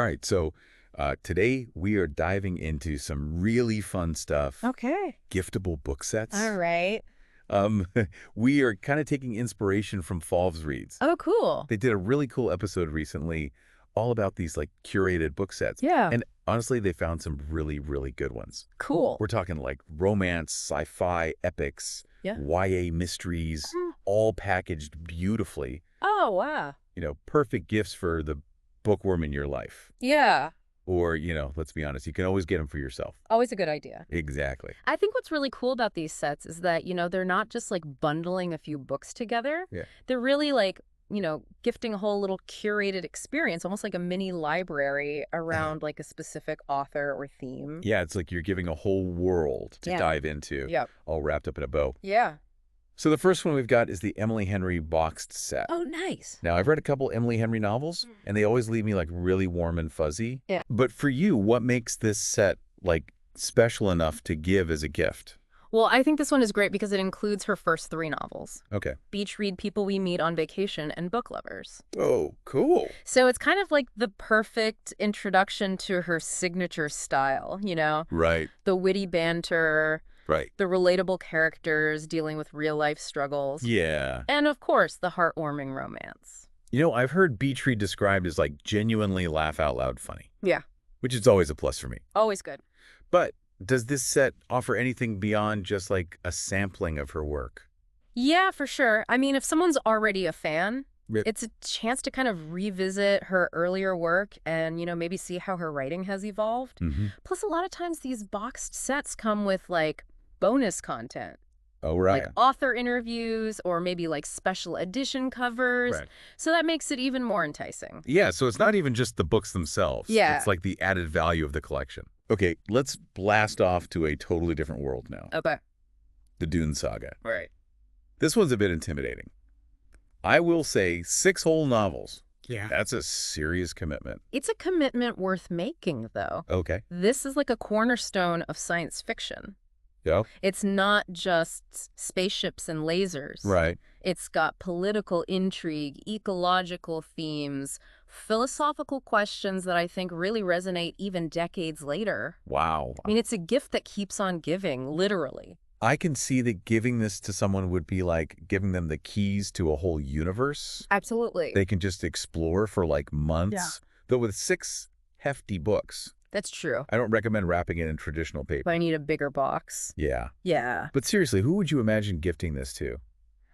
All right, so today we are diving into some really fun stuff. Okay. Giftable book sets. All right. Um, we are kind of taking inspiration from Fauves reads. Oh, cool. They did a really cool episode recently all about these like curated book sets. Yeah. And honestly, they found some really, really good ones. Cool. We're talking like romance, sci-fi, epics, Yeah. YA mysteries, all packaged beautifully. Oh, wow. Perfect gifts for the bookworm in your life. Yeah. Or, let's be honest, you can always get them for yourself. Always a good idea. Exactly. I think what's really cool about these sets is that, they're not just like bundling a few books together. Yeah. They're really like, gifting a whole little curated experience, almost like a mini library around like a specific author or theme. Yeah, it's like you're giving a whole world to dive into, all wrapped up in a bow. Yeah. So the first one we've got is the Emily Henry boxed set. Oh, nice. Now, I've read a couple Emily Henry novels, and they always leave me like really warm and fuzzy. Yeah. But for you, what makes this set like special enough to give as a gift? Well, I think this one is great because it includes her first 3 novels. Okay. Beach Read, People We Meet on Vacation, and Book Lovers. Oh, cool. So it's kind of like the perfect introduction to her signature style, Right. The witty banter, Right. the relatable characters dealing with real-life struggles. Yeah. And, of course, the heartwarming romance. I've heard Beach Read described as like genuinely laugh-out-loud funny. Yeah. Which is always a plus for me. Always good. But does this set offer anything beyond just like a sampling of her work? Yeah, for sure. I mean, if someone's already a fan, Yep. it's a chance to kind of revisit her earlier work and, maybe see how her writing has evolved. Mm-hmm. Plus, a lot of times these boxed sets come with, like, bonus content. Oh, right. Like author interviews or maybe like special edition covers. Right. So that makes it even more enticing. Yeah, so it's not even just the books themselves. Yeah. It's like the added value of the collection. Okay, let's blast off to a totally different world now. Okay. The Dune Saga. Right. This one's a bit intimidating. I will say 6 whole novels. Yeah. That's a serious commitment. It's a commitment worth making, though. Okay. This is like a cornerstone of science fiction. Yeah. It's not just spaceships and lasers. Right. It's got political intrigue, ecological themes, philosophical questions that I think really resonate even decades later. Wow. I mean, it's a gift that keeps on giving, literally. I can see that giving this to someone would be like giving them the keys to a whole universe. Absolutely. They can just explore for like months. Yeah. Though with 6 hefty books, That's true. I don't recommend wrapping it in traditional paper. But I need a bigger box. Yeah. Yeah. But seriously, who would you imagine gifting this to?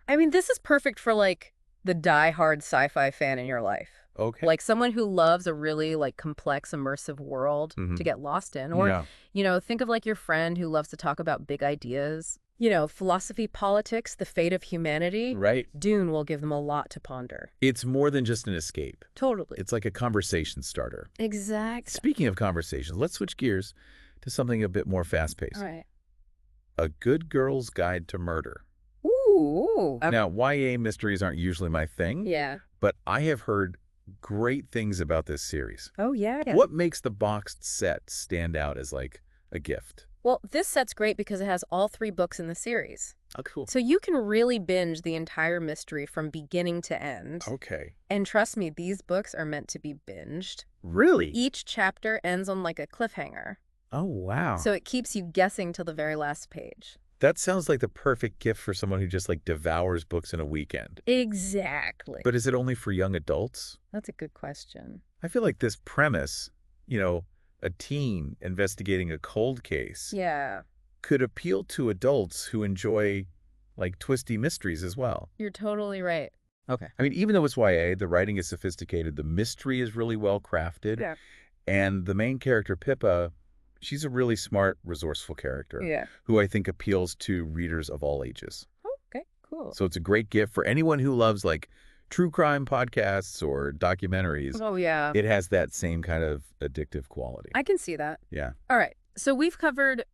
I mean, this is perfect for, like, the die-hard sci-fi fan in your life. Okay. Like, someone who loves a really, like, complex, immersive world to get lost in. Or, think of, like, your friend who loves to talk about big ideas. Philosophy, politics, the fate of humanity. Right. Dune will give them a lot to ponder. It's more than just an escape. Totally. It's like a conversation starter. Exactly. Speaking of conversations, let's switch gears to something a bit more fast-paced. All right. A Good Girl's Guide to Murder. Ooh. Now, YA mysteries aren't usually my thing. Yeah. But I have heard great things about this series. Oh, yeah. What makes the boxed set stand out as like a gift? Well, this set's great because it has all 3 books in the series. Oh, cool. So you can really binge the entire mystery from beginning to end. Okay. And trust me, these books are meant to be binged. Really? Each chapter ends on like a cliffhanger. Oh, wow. So it keeps you guessing till the very last page. That sounds like the perfect gift for someone who just like devours books in a weekend. Exactly. But is it only for young adults? That's a good question. I feel like this premise, a teen investigating a cold case, could appeal to adults who enjoy like twisty mysteries as well. You're totally right. Okay. I mean, even though it's YA, the writing is sophisticated, the mystery is really well crafted. Yeah. And the main character, Pippa, she's a really smart, resourceful character who I think appeals to readers of all ages. Okay, cool. So it's a great gift for anyone who loves like true crime podcasts or documentaries. Oh, yeah. It has that same kind of addictive quality. I can see that. Yeah. All right. So we've covered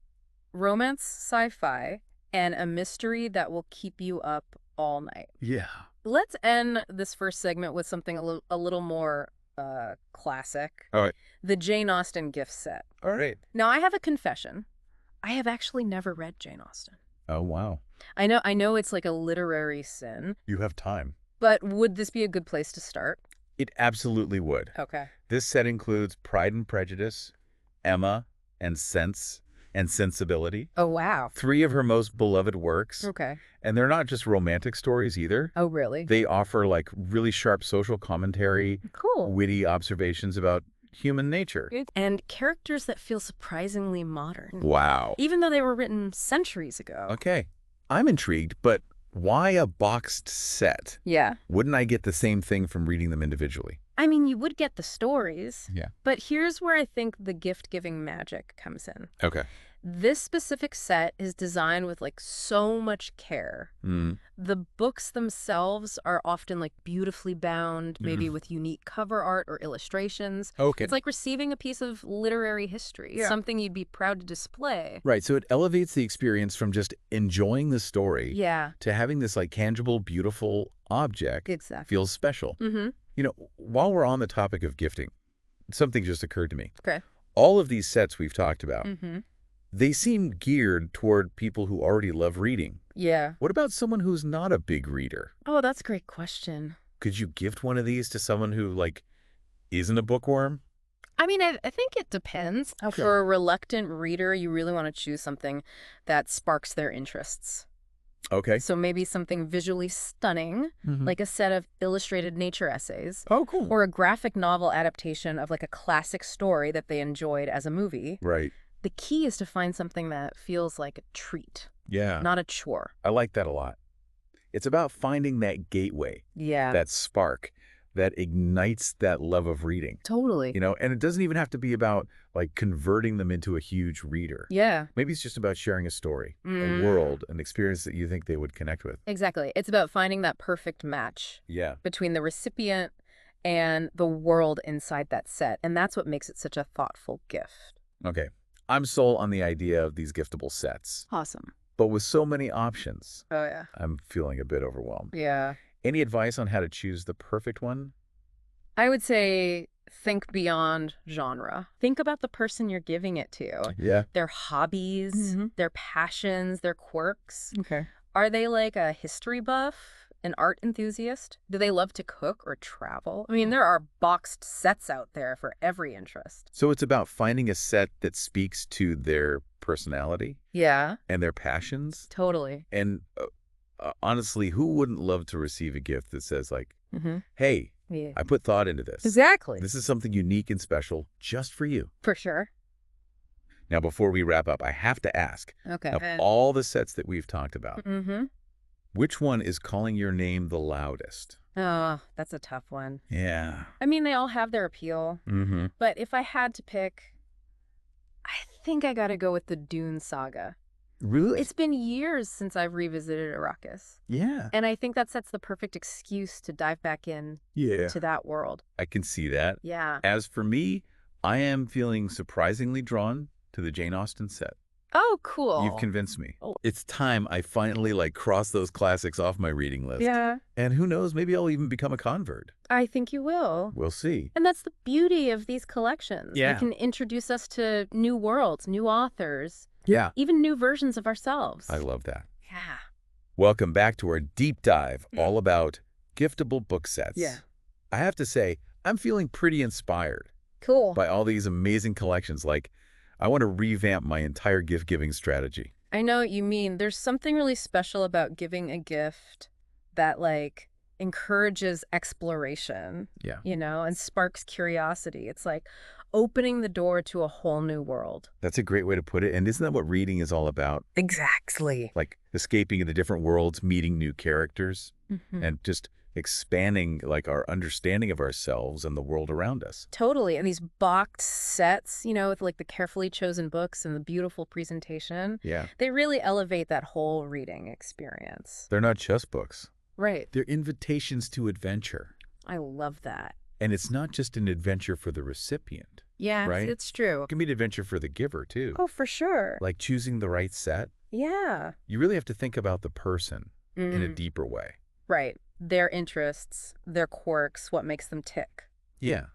romance, sci-fi, and a mystery that will keep you up all night. Yeah. Let's end this first segment with something a little more classic. All right. The Jane Austen gift set. All right. Now, I have a confession. I have actually never read Jane Austen. Oh, wow. I know it's like a literary sin, You have time. but would this be a good place to start? It absolutely would. Okay. This set includes Pride and Prejudice, Emma, and Sense and Sensibility. Oh, wow. 3 of her most beloved works. Okay. And they're not just romantic stories either. Oh, really? They offer like really sharp social commentary, cool, witty observations about human nature. and characters that feel surprisingly modern. Wow. Even though they were written centuries ago. Okay. I'm intrigued, but why a boxed set? Yeah. Wouldn't I get the same thing from reading them individually? I mean, you would get the stories. Yeah. But here's where I think the gift-giving magic comes in. Okay. This specific set is designed with like so much care. The books themselves are often like beautifully bound, maybe with unique cover art or illustrations. Okay. It's like receiving a piece of literary history, something you'd be proud to display. Right. So it elevates the experience from just enjoying the story to having this like tangible, beautiful object feels special. You know, while we're on the topic of gifting, something just occurred to me. Okay. All of these sets we've talked about, they seem geared toward people who already love reading. Yeah. What about someone who's not a big reader? Oh, that's a great question. Could you gift one of these to someone who, like, isn't a bookworm? I mean, I think it depends. Okay. For a reluctant reader, you really want to choose something that sparks their interests. Okay. So maybe something visually stunning, like a set of illustrated nature essays. Oh, cool. Or a graphic novel adaptation of like a classic story that they enjoyed as a movie. Right. The key is to find something that feels like a treat, Yeah. not a chore. I like that a lot. It's about finding that gateway, Yeah. that spark that ignites that love of reading. Totally. You know, and it doesn't even have to be about like converting them into a huge reader. Yeah. Maybe it's just about sharing a story, a world, an experience that you think they would connect with. Exactly. It's about finding that perfect match between the recipient and the world inside that set. And that's what makes it such a thoughtful gift. Okay. I'm sold on the idea of these giftable sets. Awesome. But with so many options, Oh, yeah. I'm feeling a bit overwhelmed. Yeah. Any advice on how to choose the perfect one? I would say think beyond genre. Think about the person you're giving it to. Yeah. Their hobbies, their passions, their quirks. Okay. Are they like a history buff, an art enthusiast? Do they love to cook or travel? I mean, there are boxed sets out there for every interest. So it's about finding a set that speaks to their personality Yeah. and their passions. Totally. And honestly, who wouldn't love to receive a gift that says like, hey, I put thought into this. Exactly. This is something unique and special just for you. For sure. Now, before we wrap up, I have to ask, Okay. of all the sets that we've talked about, which one is calling your name the loudest? Oh, that's a tough one. Yeah. I mean, they all have their appeal. But if I had to pick, I think I gotta go with the Dune saga. Really? It's been years since I've revisited Arrakis. Yeah. And I think that sets the perfect excuse to dive back in to that world. I can see that. Yeah. As for me, I am feeling surprisingly drawn to the Jane Austen set. Oh, cool. You've convinced me. Oh. It's time I finally cross those classics off my reading list. Yeah. And who knows, maybe I'll even become a convert. I think you will. We'll see. And that's the beauty of these collections. Yeah. They can introduce us to new worlds, new authors. Yeah. Even new versions of ourselves. I love that. Yeah. Welcome back to our deep dive all about giftable book sets. Yeah. I have to say, I'm feeling pretty inspired Cool. by all these amazing collections. I want to revamp my entire gift-giving strategy. I know what you mean. There's something really special about giving a gift that, encourages exploration. Yeah. And sparks curiosity. It's like opening the door to a whole new world. That's a great way to put it. And isn't that what reading is all about? Exactly. Like escaping into different worlds, meeting new characters, and just expanding our understanding of ourselves and the world around us. Totally. And these boxed sets, with the carefully chosen books and the beautiful presentation. Yeah. They really elevate that whole reading experience. They're not just books. Right. They're invitations to adventure. I love that. And it's not just an adventure for the recipient. Yeah, right? It's true. It can be an adventure for the giver, too. Oh, for sure. Like choosing the right set. Yeah. You really have to think about the person in a deeper way. Right. Their interests, their quirks, what makes them tick. Yeah.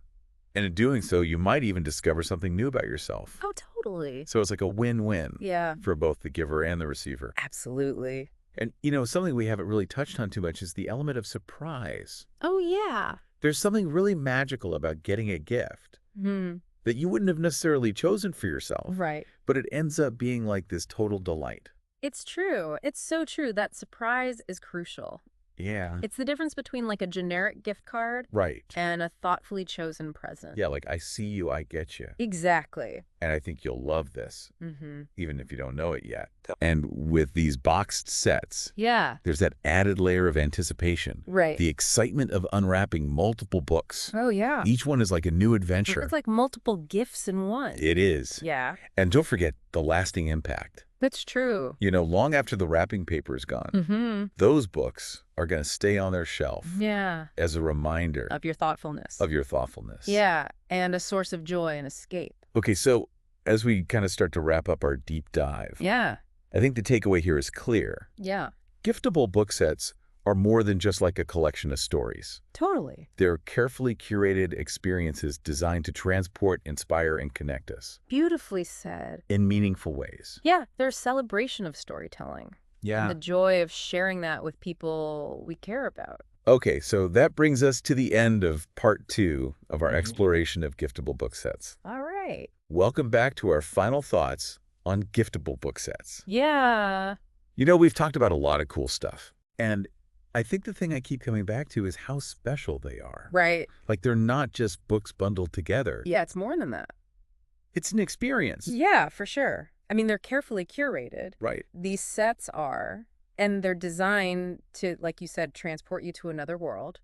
And in doing so, you might even discover something new about yourself. Oh, totally. So it's like a win-win for both the giver and the receiver. Absolutely. And, something we haven't really touched on too much is the element of surprise. Oh, yeah. There's something really magical about getting a gift that you wouldn't have necessarily chosen for yourself. Right. But it ends up being like this total delight. It's true. It's so true. That surprise is crucial. Yeah. It's the difference between like a generic gift card Right. and a thoughtfully chosen present. Yeah, like I see you, I get you. Exactly. And I think you'll love this, even if you don't know it yet. And with these boxed sets, there's that added layer of anticipation. Right. The excitement of unwrapping multiple books. Oh, yeah. Each one is like a new adventure. It's like multiple gifts in one. It is. Yeah. And don't forget the lasting impact. That's true. You know, long after the wrapping paper is gone, those books are going to stay on their shelf as a reminder of your thoughtfulness. Yeah, and a source of joy and escape. Okay, so as we kind of start to wrap up our deep dive, I think the takeaway here is clear. Yeah. Giftable book sets are more than just like a collection of stories. Totally. They're carefully curated experiences designed to transport, inspire, and connect us. Beautifully said. In meaningful ways. Yeah, they're a celebration of storytelling. Yeah. And the joy of sharing that with people we care about. Okay, so that brings us to the end of part 2 of our exploration of giftable book sets. All right. Welcome back to our final thoughts on giftable book sets. Yeah. You know, we've talked about a lot of cool stuff. And I think the thing I keep coming back to is how special they are. Right. Like they're not just books bundled together. Yeah, it's more than that. It's an experience. Yeah, for sure. I mean, they're carefully curated. Right. These sets are, and they're designed to, like you said, transport you to another world,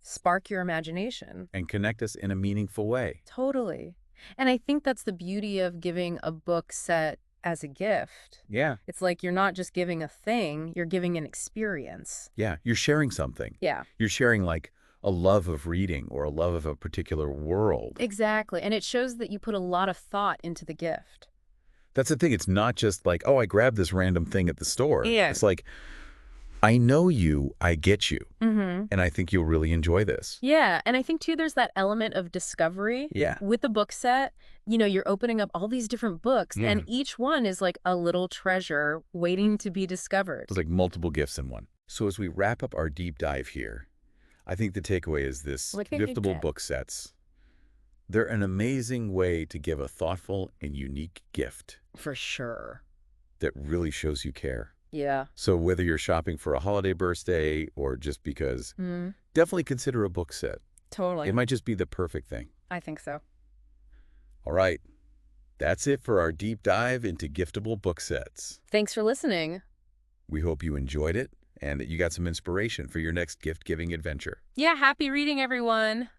spark your imagination. And connect us in a meaningful way. Totally. And I think that's the beauty of giving a book set as a gift. Yeah. It's like you're not just giving a thing, you're giving an experience. Yeah, you're sharing something. Yeah. You're sharing like a love of reading or a love of a particular world. Exactly. And it shows that you put a lot of thought into the gift. That's the thing. It's not just like, oh, I grabbed this random thing at the store. Yeah. It's like, I know you, I get you, and I think you'll really enjoy this. Yeah, and I think, too, there's that element of discovery. Yeah. With the book set, you know, you're opening up all these different books, and each one is like a little treasure waiting to be discovered. It's like multiple gifts in one. So as we wrap up our deep dive here, I think the takeaway is this: giftable book sets. They're an amazing way to give a thoughtful and unique gift. For sure. That really shows you care. Yeah. So whether you're shopping for a holiday birthday or just because, definitely consider a book set. Totally. It might just be the perfect thing. I think so. All right. That's it for our deep dive into giftable book sets. Thanks for listening. We hope you enjoyed it and that you got some inspiration for your next gift-giving adventure. Yeah, happy reading, everyone.